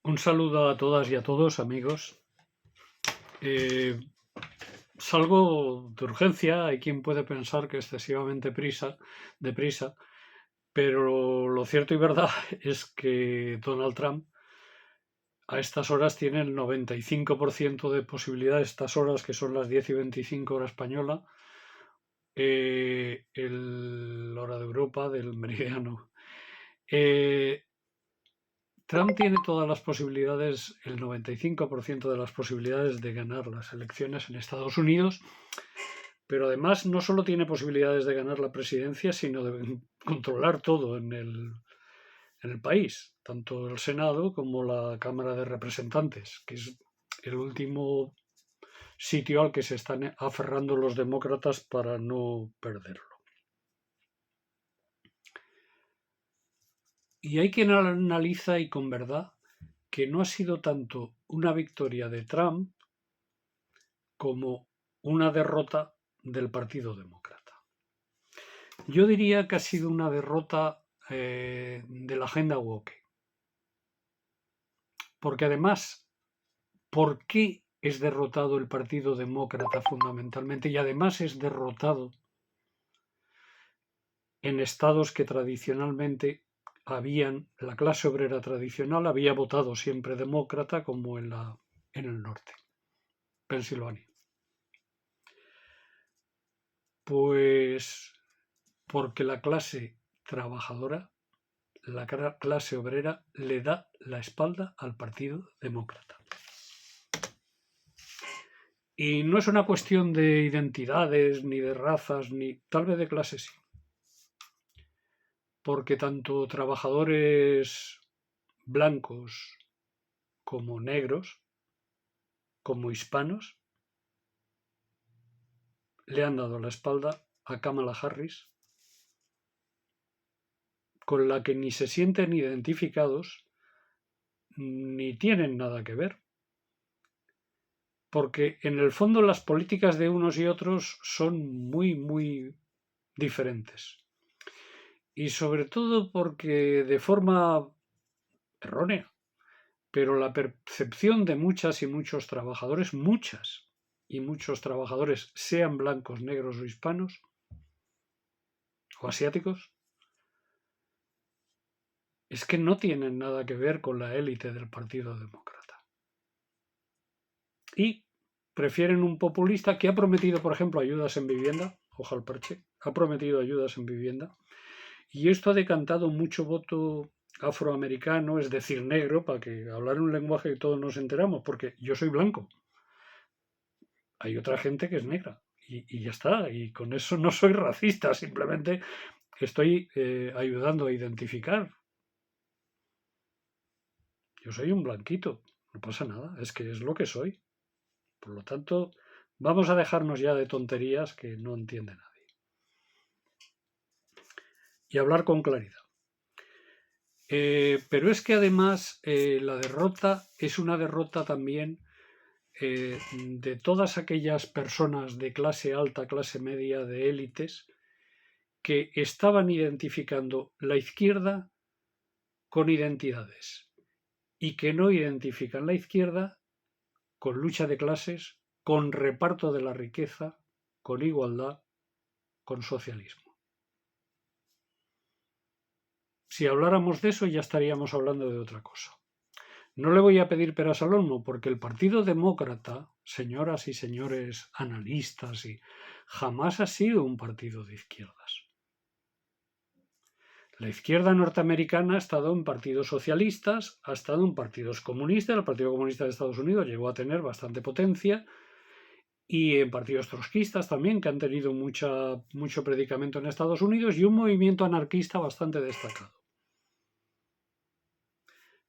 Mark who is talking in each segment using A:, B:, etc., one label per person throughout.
A: Un saludo a todas y a todos, amigos. Salgo de urgencia. Hay quien puede pensar que excesivamente deprisa, pero lo cierto y verdad es que Donald Trump a estas horas tiene el 95% de posibilidades, estas horas que son las 10:25 hora española, hora de Europa, del meridiano. Trump tiene todas las posibilidades, el 95% de las posibilidades de ganar las elecciones en Estados Unidos, pero además no solo tiene posibilidades de ganar la presidencia, sino de controlar todo en el país, tanto el Senado como la Cámara de Representantes, que es el último sitio al que se están aferrando los demócratas para no perderlo. Y hay quien analiza, y con verdad, que no ha sido tanto una victoria de Trump como una derrota del Partido Demócrata. Yo diría que ha sido una derrota de la agenda woke. Porque además, ¿por qué es derrotado el Partido Demócrata fundamentalmente? Y además es derrotado en estados que tradicionalmente la clase obrera tradicional había votado siempre demócrata, como en el norte, Pensilvania. Pues porque la clase trabajadora, la clase obrera, le da la espalda al Partido Demócrata. Y no es una cuestión de identidades, ni de razas, ni tal vez de clases, sí. Porque tanto trabajadores blancos como negros, como hispanos, le han dado la espalda a Kamala Harris, con la que ni se sienten identificados ni tienen nada que ver. Porque en el fondo las políticas de unos y otros son muy, muy diferentes. Y sobre todo porque de forma errónea, pero la percepción de muchas y muchos trabajadores, sean blancos, negros o hispanos, o asiáticos, es que no tienen nada que ver con la élite del Partido Demócrata. Y prefieren un populista que ha prometido, por ejemplo, ayudas en vivienda, ojalá parche, ha prometido ayudas en vivienda, y esto ha decantado mucho voto afroamericano, es decir, negro, para que hablar un lenguaje que todos nos enteramos, porque yo soy blanco. Hay otra gente que es negra y ya está, y con eso no soy racista, simplemente estoy ayudando a identificar. Yo soy un blanquito, no pasa nada, es que es lo que soy. Por lo tanto, vamos a dejarnos ya de tonterías que no entiende nadie. Y hablar con claridad. Pero es que además la derrota es una derrota también de todas aquellas personas de clase alta, clase media, de élites, que estaban identificando la izquierda con identidades y que no identifican la izquierda con lucha de clases, con reparto de la riqueza, con igualdad, con socialismo. Si habláramos de eso ya estaríamos hablando de otra cosa. No le voy a pedir peras al olmo porque el Partido Demócrata, señoras y señores analistas, jamás ha sido un partido de izquierdas. La izquierda norteamericana ha estado en partidos socialistas, ha estado en partidos comunistas. El Partido Comunista de Estados Unidos llegó a tener bastante potencia, y en partidos trotskistas también, que han tenido mucho predicamento en Estados Unidos, y un movimiento anarquista bastante destacado.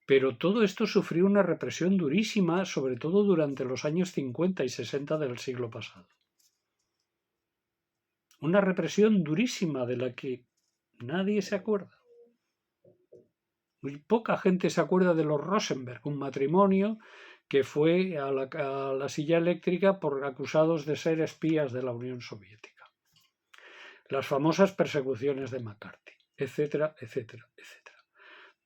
A: Pero todo esto sufrió una represión durísima, sobre todo durante los años 50 y 60 del siglo pasado. Una represión durísima de la que nadie se acuerda. Muy poca gente se acuerda de los Rosenberg, un matrimonio que fue a la silla eléctrica por acusados de ser espías de la Unión Soviética. Las famosas persecuciones de McCarthy, etcétera, etcétera, etcétera.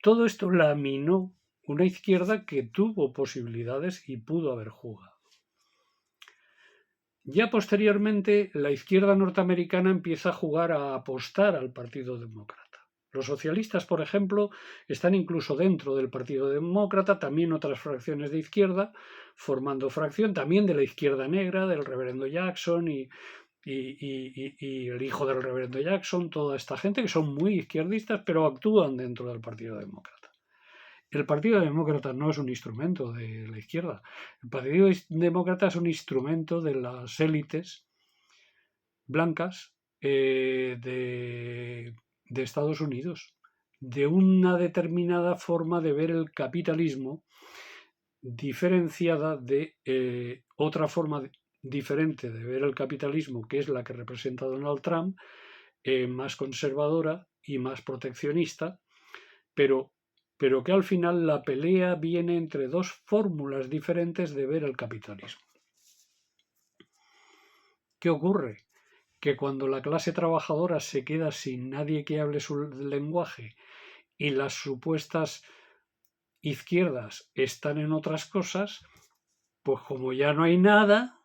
A: Todo esto laminó una izquierda que tuvo posibilidades y pudo haber jugado. Ya posteriormente, la izquierda norteamericana empieza a jugar a apostar al Partido Demócrata. Los socialistas, por ejemplo, están incluso dentro del Partido Demócrata, también otras fracciones de izquierda, formando fracción también de la izquierda negra, del reverendo Jackson y el hijo del reverendo Jackson, toda esta gente que son muy izquierdistas, pero actúan dentro del Partido Demócrata. El Partido Demócrata no es un instrumento de la izquierda. El Partido Demócrata es un instrumento de las élites blancas de Estados Unidos, de una determinada forma de ver el capitalismo diferenciada de otra forma diferente de ver el capitalismo, que es la que representa Donald Trump, más conservadora y más proteccionista, pero que al final la pelea viene entre dos fórmulas diferentes de ver el capitalismo. ¿Qué ocurre? Que cuando la clase trabajadora se queda sin nadie que hable su lenguaje y las supuestas izquierdas están en otras cosas, pues como ya no hay nada,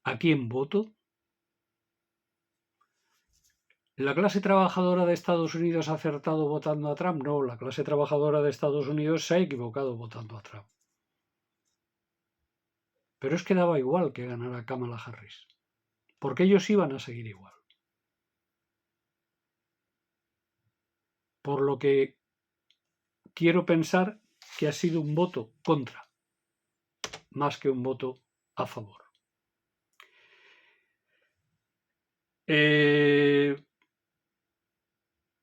A: ¿a quién voto? ¿La clase trabajadora de Estados Unidos ha acertado votando a Trump? No, la clase trabajadora de Estados Unidos se ha equivocado votando a Trump. Pero es que daba igual que ganara Kamala Harris, porque ellos iban a seguir igual. Por lo que quiero pensar que ha sido un voto contra, más que un voto a favor.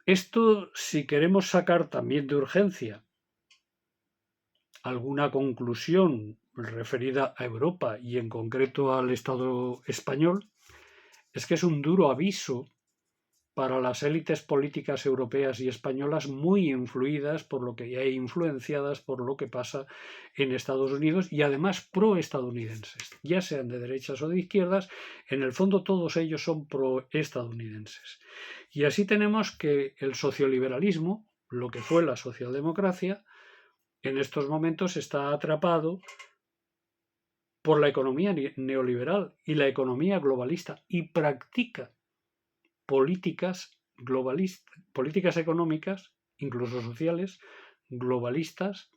A: Esto, si queremos sacar también de urgencia alguna conclusión referida a Europa y en concreto al Estado español, es que es un duro aviso para las élites políticas europeas y españolas muy influidas por lo que e influenciadas por lo que pasa en Estados Unidos y además pro-estadounidenses, ya sean de derechas o de izquierdas, en el fondo todos ellos son pro-estadounidenses. Y así tenemos que el socioliberalismo, lo que fue la socialdemocracia, en estos momentos está atrapado por la economía neoliberal y la economía globalista y practica políticas globalistas, políticas económicas, incluso sociales, globalistas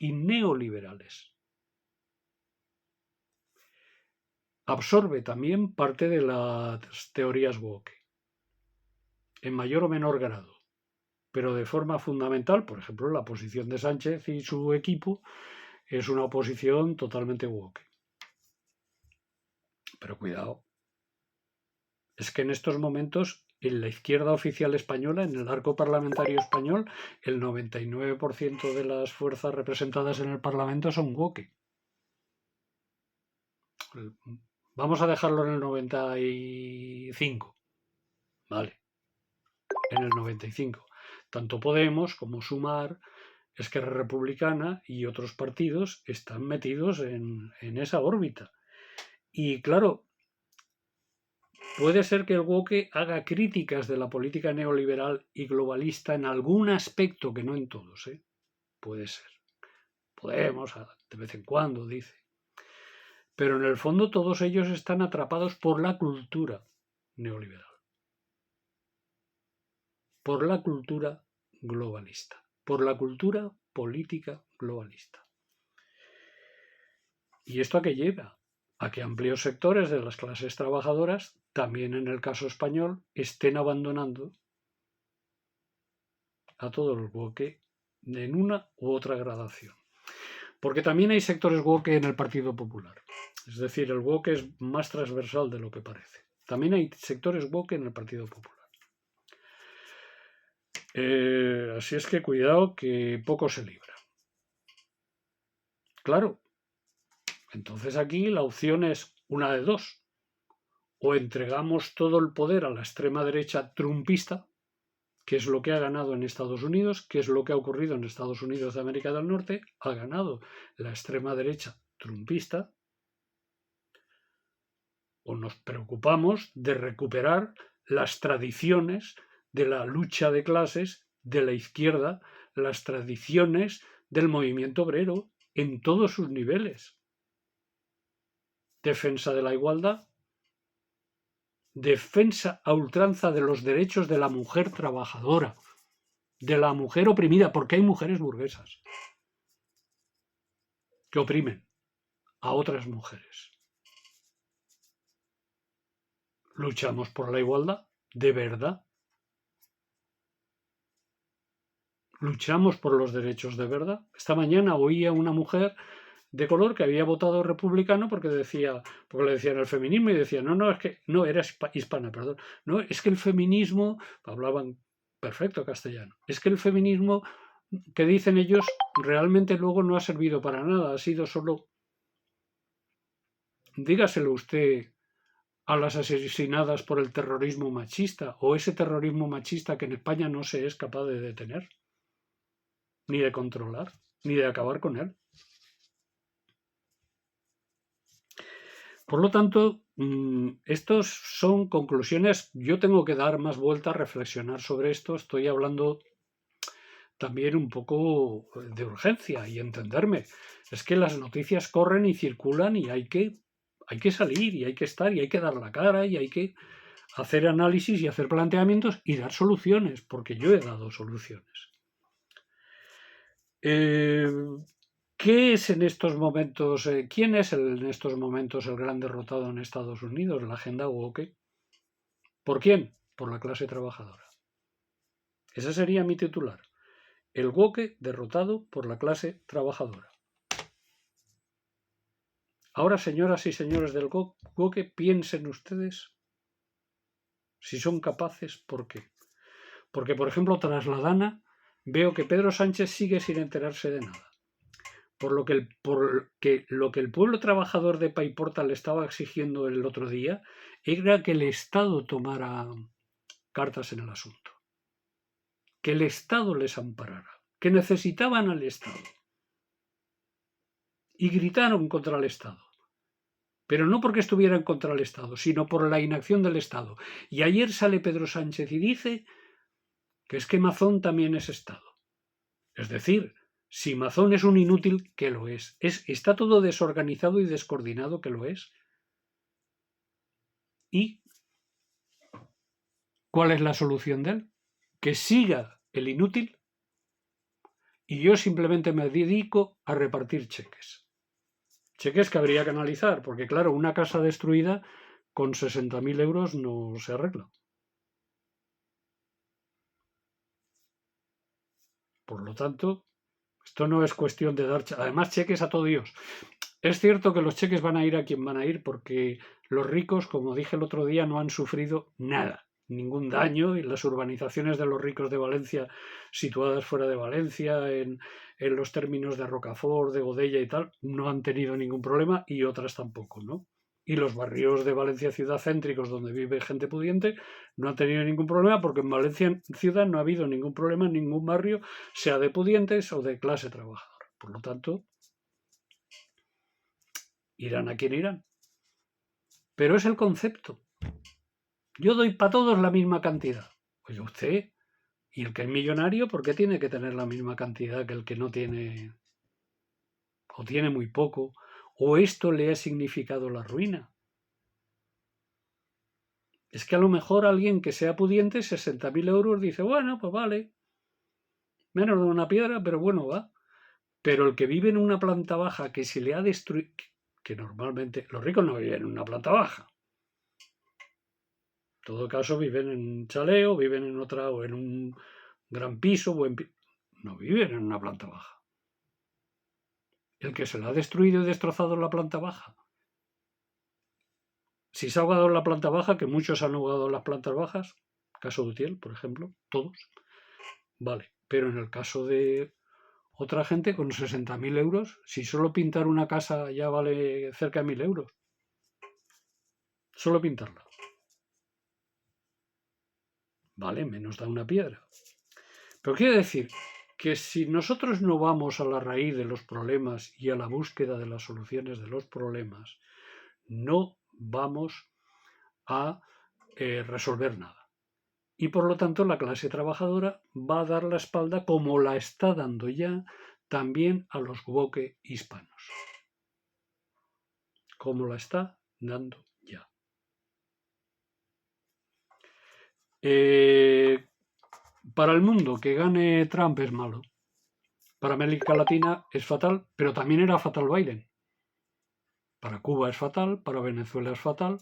A: y neoliberales. Absorbe también parte de las teorías woke, en mayor o menor grado, pero de forma fundamental. Por ejemplo, la posición de Sánchez y su equipo es una oposición totalmente woke. Pero cuidado, es que en estos momentos en la izquierda oficial española, en el arco parlamentario español, el 99% de las fuerzas representadas en el Parlamento son woke. Vamos a dejarlo en el 95. Vale. En el 95. Tanto Podemos como Sumar, Esquerra Republicana y otros partidos están metidos en esa órbita. Y claro, puede ser que el woke haga críticas de la política neoliberal y globalista en algún aspecto, que no en todos, ¿eh? Puede ser. Podemos, de vez en cuando, dice. Pero en el fondo todos ellos están atrapados por la cultura neoliberal, por la cultura globalista, por la cultura política globalista. ¿Y esto a qué lleva? A que amplios sectores de las clases trabajadoras, también en el caso español, estén abandonando a todo el woke en una u otra gradación. Porque también hay sectores woke en el Partido Popular. Es decir, el woke es más transversal de lo que parece. También hay sectores woke en el Partido Popular. Así es que cuidado, que poco se libra. Claro, entonces aquí la opción es una de dos. O entregamos todo el poder a la extrema derecha trumpista, que es lo que ha ganado en Estados Unidos, que es lo que ha ocurrido en Estados Unidos de América del Norte, ha ganado la extrema derecha trumpista, o nos preocupamos de recuperar las tradiciones de la lucha de clases de la izquierda, las tradiciones del movimiento obrero en todos sus niveles. Defensa de la igualdad, defensa a ultranza de los derechos de la mujer trabajadora, de la mujer oprimida, porque hay mujeres burguesas que oprimen a otras mujeres. Luchamos por la igualdad, de verdad. Luchamos por los derechos de verdad. Esta mañana oía una mujer de color que había votado republicano porque le decían el feminismo y decía, no, es que, no, era hispana, perdón, no, es que el feminismo, hablaban perfecto castellano, es que el feminismo que dicen ellos realmente luego no ha servido para nada, ha sido solo, dígaselo usted a las asesinadas por el terrorismo machista o ese terrorismo machista que en España no se es capaz de detener, ni de controlar, ni de acabar con él. Por lo tanto, estos son conclusiones. Yo tengo que dar más vueltas, reflexionar sobre esto. Estoy hablando también un poco de urgencia y entenderme. Es que las noticias corren y circulan y hay que salir y hay que estar y hay que dar la cara y hay que hacer análisis y hacer planteamientos y dar soluciones, porque yo he dado soluciones. ¿Qué es en estos momentos, quién es en estos momentos el gran derrotado en Estados Unidos? La agenda woke. ¿Por quién? Por la clase trabajadora. Ese sería mi titular. El woke derrotado por la clase trabajadora. Ahora, señoras y señores del woke, piensen ustedes si son capaces, ¿por qué? Porque, por ejemplo, tras la Dana, veo que Pedro Sánchez sigue sin enterarse de nada. Por lo que el pueblo trabajador de Paiporta le estaba exigiendo el otro día era que el Estado tomara cartas en el asunto, que el Estado les amparara, que necesitaban al Estado. Y gritaron contra el Estado, pero no porque estuvieran contra el Estado, sino por la inacción del Estado. Y ayer sale Pedro Sánchez y dice que es que Mazón también es Estado. Es decir, si Mazón es un inútil, que lo es. Está todo desorganizado y descoordinado, que lo es. ¿Y cuál es la solución de él? Que siga el inútil y yo simplemente me dedico a repartir cheques. Cheques que habría que analizar, porque claro, una casa destruida con 60.000 euros no se arregla. Por lo tanto, esto no es cuestión de dar, además, cheques a todo Dios. Es cierto que los cheques van a ir a quien van a ir porque los ricos, como dije el otro día, no han sufrido nada, ningún daño, y las urbanizaciones de los ricos de Valencia, situadas fuera de Valencia, en los términos de Rocafort, de Godella y tal, no han tenido ningún problema y otras tampoco, ¿no? Y los barrios de Valencia ciudad céntricos donde vive gente pudiente no han tenido ningún problema porque en Valencia ciudad no ha habido ningún problema en ningún barrio, sea de pudientes o de clase trabajadora. Por lo tanto, irán a quien irán. Pero es el concepto. Yo doy para todos la misma cantidad. Oye, usted, y el que es millonario, ¿por qué tiene que tener la misma cantidad que el que no tiene o tiene muy poco? ¿O esto le ha significado la ruina? Es que a lo mejor alguien que sea pudiente, 60.000 euros, dice, bueno, pues vale, menos de una piedra, pero bueno, va. Pero el que vive en una planta baja que se le ha destruido, que normalmente los ricos no viven en una planta baja. En todo caso, viven en un chalet o viven en otra o en un gran piso, no viven en una planta baja. El que se le ha destruido y destrozado la planta baja. Si se ha ahogado en la planta baja, que muchos han ahogado en las plantas bajas, caso de Utiel, por ejemplo, todos, vale. Pero en el caso de otra gente con 60.000 euros, si solo pintar una casa ya vale cerca de 1.000 euros. Solo pintarla. Vale, menos da una piedra. Pero quiere decir que si nosotros no vamos a la raíz de los problemas y a la búsqueda de las soluciones de los problemas, no vamos a resolver nada. Y por lo tanto la clase trabajadora va a dar la espalda, como la está dando ya, también a los woke hispanos, como la está dando ya. Para el mundo, que gane Trump es malo. Para América Latina es fatal, pero también era fatal Biden. Para Cuba es fatal, para Venezuela es fatal,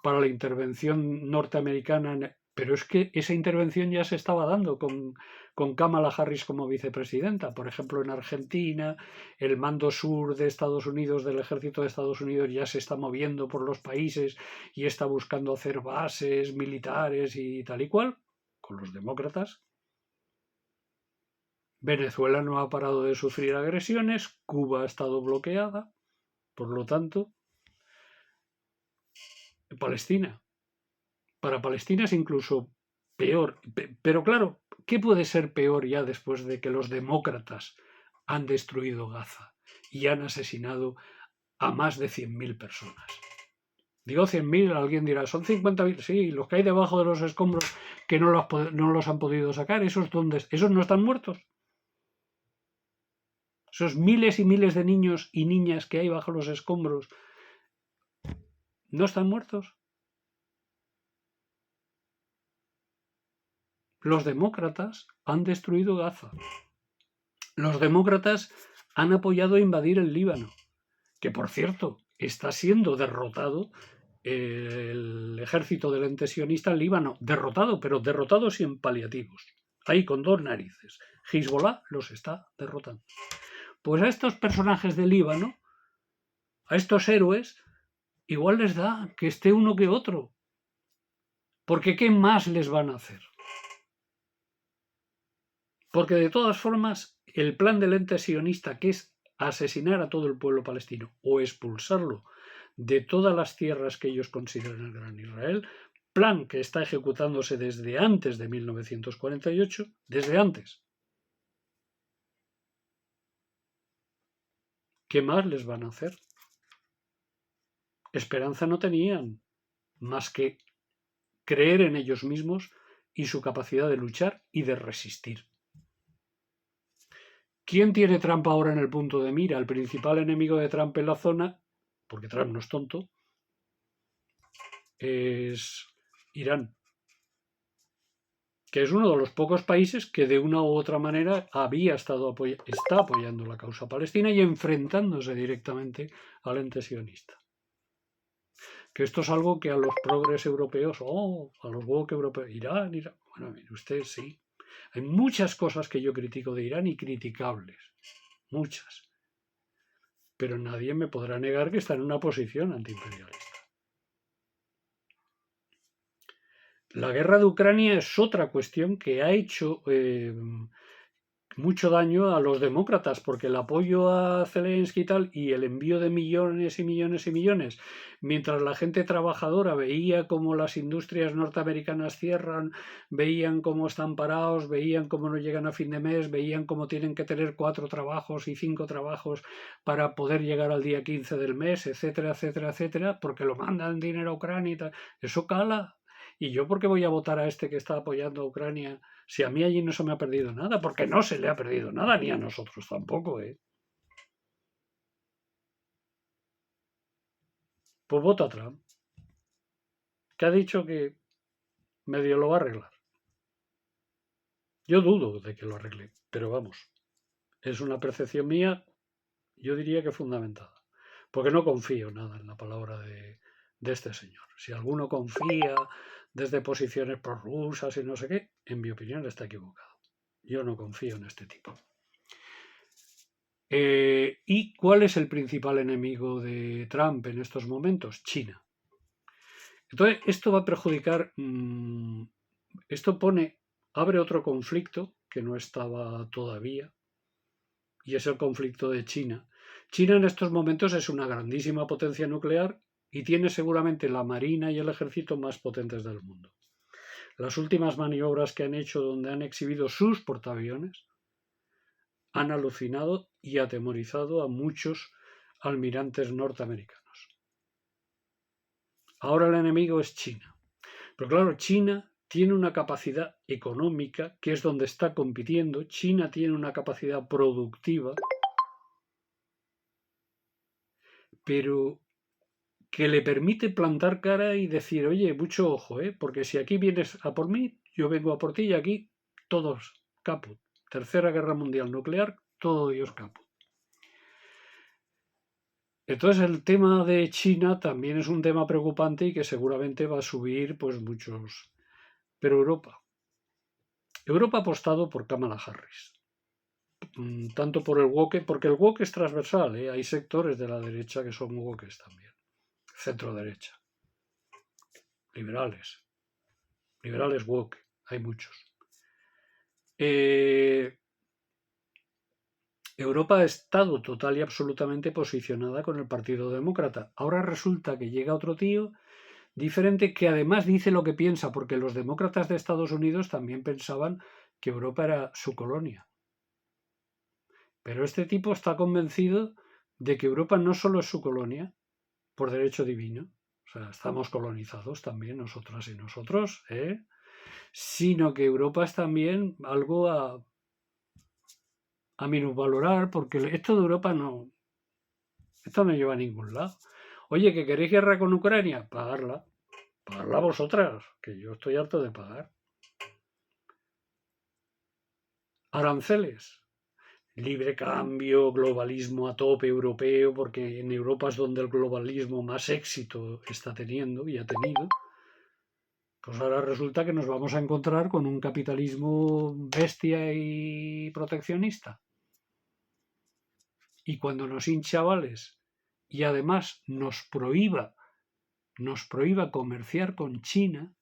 A: para la intervención norteamericana, pero es que esa intervención ya se estaba dando con Kamala Harris como vicepresidenta. Por ejemplo, en Argentina, el mando sur de Estados Unidos, del ejército de Estados Unidos, ya se está moviendo por los países y está buscando hacer bases militares y tal y cual, con los demócratas. Venezuela no ha parado de sufrir agresiones, Cuba ha estado bloqueada, por lo tanto, Palestina. Para Palestina es incluso peor. Pero claro, ¿qué puede ser peor ya después de que los demócratas han destruido Gaza y han asesinado a más de 100.000 personas? Digo 100.000, alguien dirá, son 50.000. Sí, los que hay debajo de los escombros que no los han podido sacar, ¿esos no están muertos? Esos miles y miles de niños y niñas que hay bajo los escombros, ¿no están muertos? Los demócratas han destruido Gaza. Los demócratas han apoyado a invadir el Líbano, que por cierto está siendo derrotado el ejército del ente sionista en Líbano. Derrotado, pero derrotado sin paliativos. Ahí con dos narices. Hezbollah los está derrotando. Pues a estos personajes del Líbano, a estos héroes, igual les da que esté uno que otro. Porque ¿qué más les van a hacer? Porque de todas formas, el plan del ente sionista, que es asesinar a todo el pueblo palestino o expulsarlo de todas las tierras que ellos consideran el Gran Israel, plan que está ejecutándose desde antes de 1948, desde antes. ¿Qué más les van a hacer? Esperanza no tenían, más que creer en ellos mismos y su capacidad de luchar y de resistir. ¿Quién tiene Trump ahora en el punto de mira? El principal enemigo de Trump en la zona, porque Trump no es tonto, es Irán, que es uno de los pocos países que de una u otra manera está apoyando la causa palestina y enfrentándose directamente al ente sionista. Que esto es algo que a los progres europeos, a los woke europeos, Irán, bueno, mire usted, sí. Hay muchas cosas que yo critico de Irán y criticables, muchas. Pero nadie me podrá negar que está en una posición antiimperialista. La guerra de Ucrania es otra cuestión que ha hecho mucho daño a los demócratas, porque el apoyo a Zelensky y tal, y el envío de millones y millones y millones, mientras la gente trabajadora veía cómo las industrias norteamericanas cierran, veían cómo están parados, veían cómo no llegan a fin de mes, veían cómo tienen que tener 4 trabajos y 5 trabajos para poder llegar al día 15 del mes, etcétera, etcétera, etcétera, porque lo mandan dinero a Ucrania y tal. Eso cala. ¿Y yo por qué voy a votar a este que está apoyando a Ucrania si a mí allí no se me ha perdido nada? Porque no se le ha perdido nada, ni a nosotros tampoco, ¿eh? Pues vota a Trump, que ha dicho que medio lo va a arreglar. Yo dudo de que lo arregle, pero vamos, es una percepción mía, yo diría que fundamentada, porque no confío nada en la palabra de este señor. Si alguno confía desde posiciones prorrusas y no sé qué, en mi opinión está equivocado. Yo no confío en este tipo. ¿Y cuál es el principal enemigo de Trump en estos momentos? China. Entonces, esto va a perjudicar, esto abre otro conflicto que no estaba todavía, y es el conflicto de China. China en estos momentos es una grandísima potencia nuclear y tiene seguramente la marina y el ejército más potentes del mundo. Las últimas maniobras que han hecho, donde han exhibido sus portaaviones, han alucinado y atemorizado a muchos almirantes norteamericanos. Ahora el enemigo es China. Pero claro, China tiene una capacidad económica, que es donde está compitiendo. China tiene una capacidad productiva, pero que le permite plantar cara y decir, oye, mucho ojo, porque si aquí vienes a por mí, yo vengo a por ti y aquí todos caput. Tercera Guerra Mundial nuclear, todo Dios caput. Entonces el tema de China también es un tema preocupante y que seguramente va a subir pues muchos. Pero Europa ha apostado por Kamala Harris. Tanto por el woke, porque el woke es transversal, hay sectores de la derecha que son wokes también. Centro derecha. Liberales woke, hay muchos. Europa ha estado total y absolutamente posicionada con el Partido Demócrata. Ahora resulta que llega otro tío diferente que además dice lo que piensa, porque los demócratas de Estados Unidos también pensaban que Europa era su colonia. Pero este tipo está convencido de que Europa no solo es su colonia, por derecho divino, o sea, estamos colonizados también nosotras y nosotros, sino que Europa es también algo a minusvalorar, porque esto de Europa esto no lleva a ningún lado. Oye, ¿que queréis guerra con Ucrania? Pagarla vosotras, que yo estoy harto de pagar. Aranceles, libre cambio, globalismo a tope europeo, porque en Europa es donde el globalismo más éxito está teniendo y ha tenido. Pues ahora resulta que nos vamos a encontrar con un capitalismo bestia y proteccionista. Y cuando nos hincha vales y además nos prohíba comerciar con China,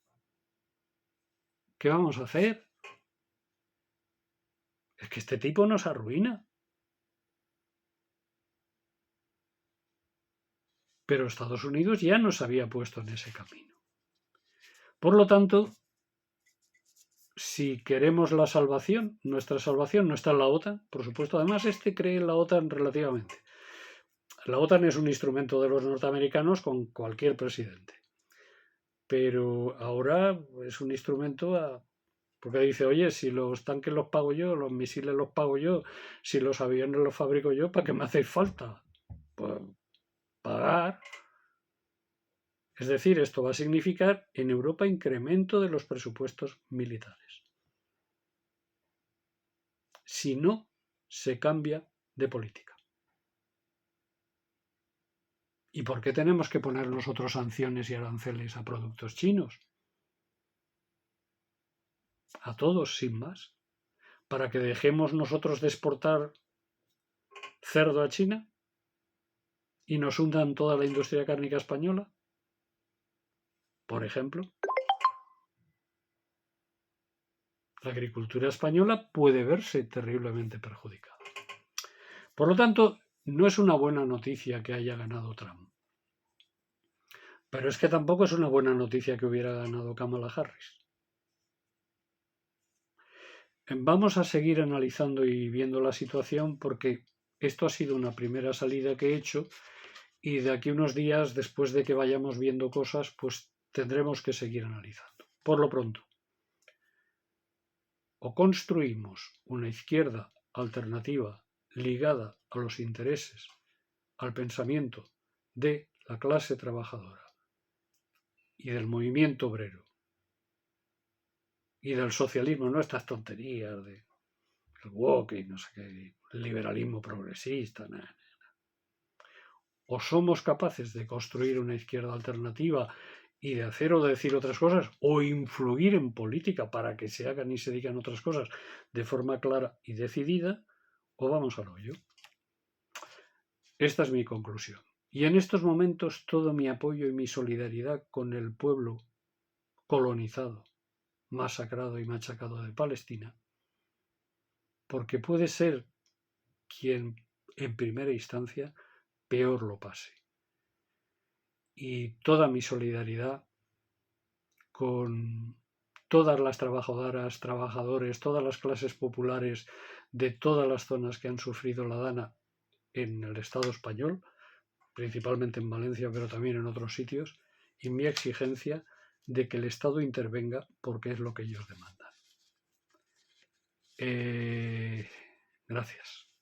A: ¿qué vamos a hacer? Es que este tipo nos arruina. Pero Estados Unidos ya nos había puesto en ese camino. Por lo tanto, si queremos la salvación, nuestra salvación no está en la OTAN, por supuesto. Además, cree en la OTAN relativamente. La OTAN es un instrumento de los norteamericanos con cualquier presidente. Pero ahora es un instrumento porque dice, oye, si los tanques los pago yo, los misiles los pago yo, si los aviones los fabrico yo, ¿para qué me hacéis falta? Pues pagar. Es decir, esto va a significar en Europa incremento de los presupuestos militares. Si no se cambia de política. ¿Y por qué tenemos que poner nosotros sanciones y aranceles a productos chinos? A todos, sin más. ¿Para que dejemos nosotros de exportar cerdo a China y nos hundan toda la industria cárnica española? Por ejemplo, la agricultura española puede verse terriblemente perjudicada. Por lo tanto, no es una buena noticia que haya ganado Trump. Pero es que tampoco es una buena noticia que hubiera ganado Kamala Harris. Vamos a seguir analizando y viendo la situación porque esto ha sido una primera salida que he hecho y de aquí unos días, después de que vayamos viendo cosas, pues tendremos que seguir analizando. Por lo pronto, o construimos una izquierda alternativa ligada a los intereses, al pensamiento de la clase trabajadora y del movimiento obrero y del socialismo, no estas tonterías de el woke y no sé qué, el liberalismo progresista, nada. O somos capaces de construir una izquierda alternativa y de hacer o de decir otras cosas, o influir en política para que se hagan y se digan otras cosas de forma clara y decidida, o vamos al hoyo. Esta es mi conclusión. Y en estos momentos todo mi apoyo y mi solidaridad con el pueblo colonizado, masacrado y machacado de Palestina, porque puede ser quien en primera instancia peor lo pase. Y toda mi solidaridad con todas las trabajadoras, trabajadores, todas las clases populares de todas las zonas que han sufrido la dana en el Estado español, principalmente en Valencia, pero también en otros sitios, y mi exigencia de que el Estado intervenga porque es lo que ellos demandan. Gracias.